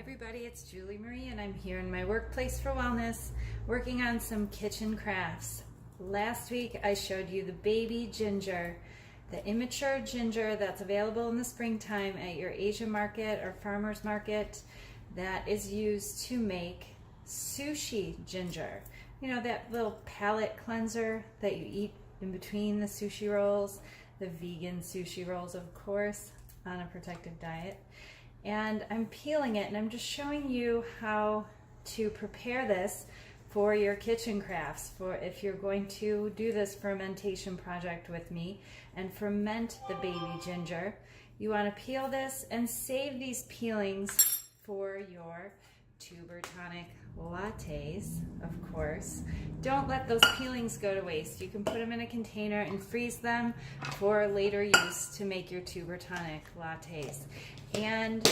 everybody, it's Julie Marie and I'm here in my workplace for wellness working on some kitchen crafts. Last week I showed you the baby ginger, the immature ginger that's available in the springtime at your Asian market or farmer's market that is used to make sushi ginger. You know, that little palate cleanser that you eat in between the sushi rolls, the vegan sushi rolls of course, on a protective diet. And I'm peeling it and I'm just showing you how to prepare this for your kitchen crafts, for if you're going to do this fermentation project with me and ferment the baby ginger. You want to peel this and save these peelings for your tuber tonic lattes, of course. Don't let those peelings go to waste. You can put them in a container and freeze them for later use to make your tuber tonic lattes. And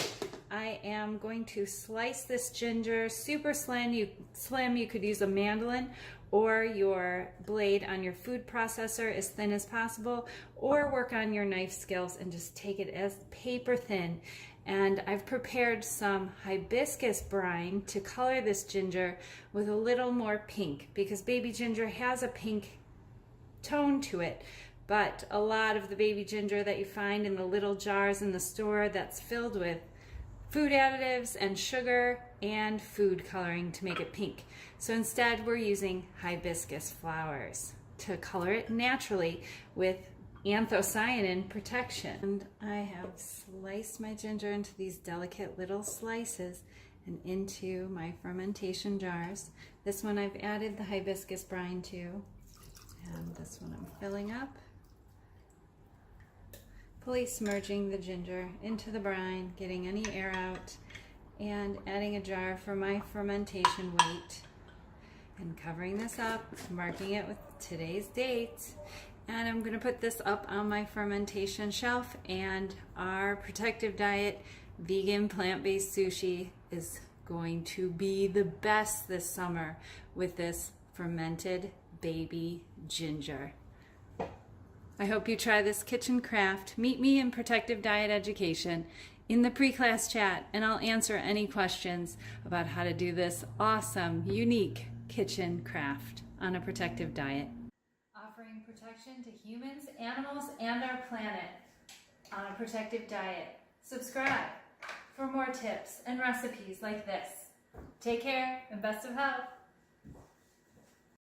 I am going to slice this ginger super slim. You could use a mandolin or your blade on your food processor as thin as possible, or work on your knife skills and just take it as paper thin. And I've prepared some hibiscus brine to color this ginger with a little more pink, because baby ginger has a pink tone to it. But a lot of the baby ginger that you find in the little jars in the store, that's filled with food additives and sugar and food coloring to make it pink. So instead we're using hibiscus flowers to color it naturally with anthocyanin protection. And I have sliced my ginger into these delicate little slices and into my fermentation jars. This one I've added the hibiscus brine to, and this one I'm filling up. Fully submerging the ginger into the brine, getting any air out, and adding a jar for my fermentation weight, and covering this up, marking it with today's date. And I'm going to put this up on my fermentation shelf, and our protective diet vegan plant-based sushi is going to be the best this summer with this fermented baby ginger. I hope you try this kitchen craft. Meet me in Protective Diet Education in the pre-class chat, and I'll answer any questions about how to do this awesome, unique kitchen craft on a protective diet. Offering protection to humans, animals, and our planet on a protective diet. Subscribe for more tips and recipes like this. Take care and best of health.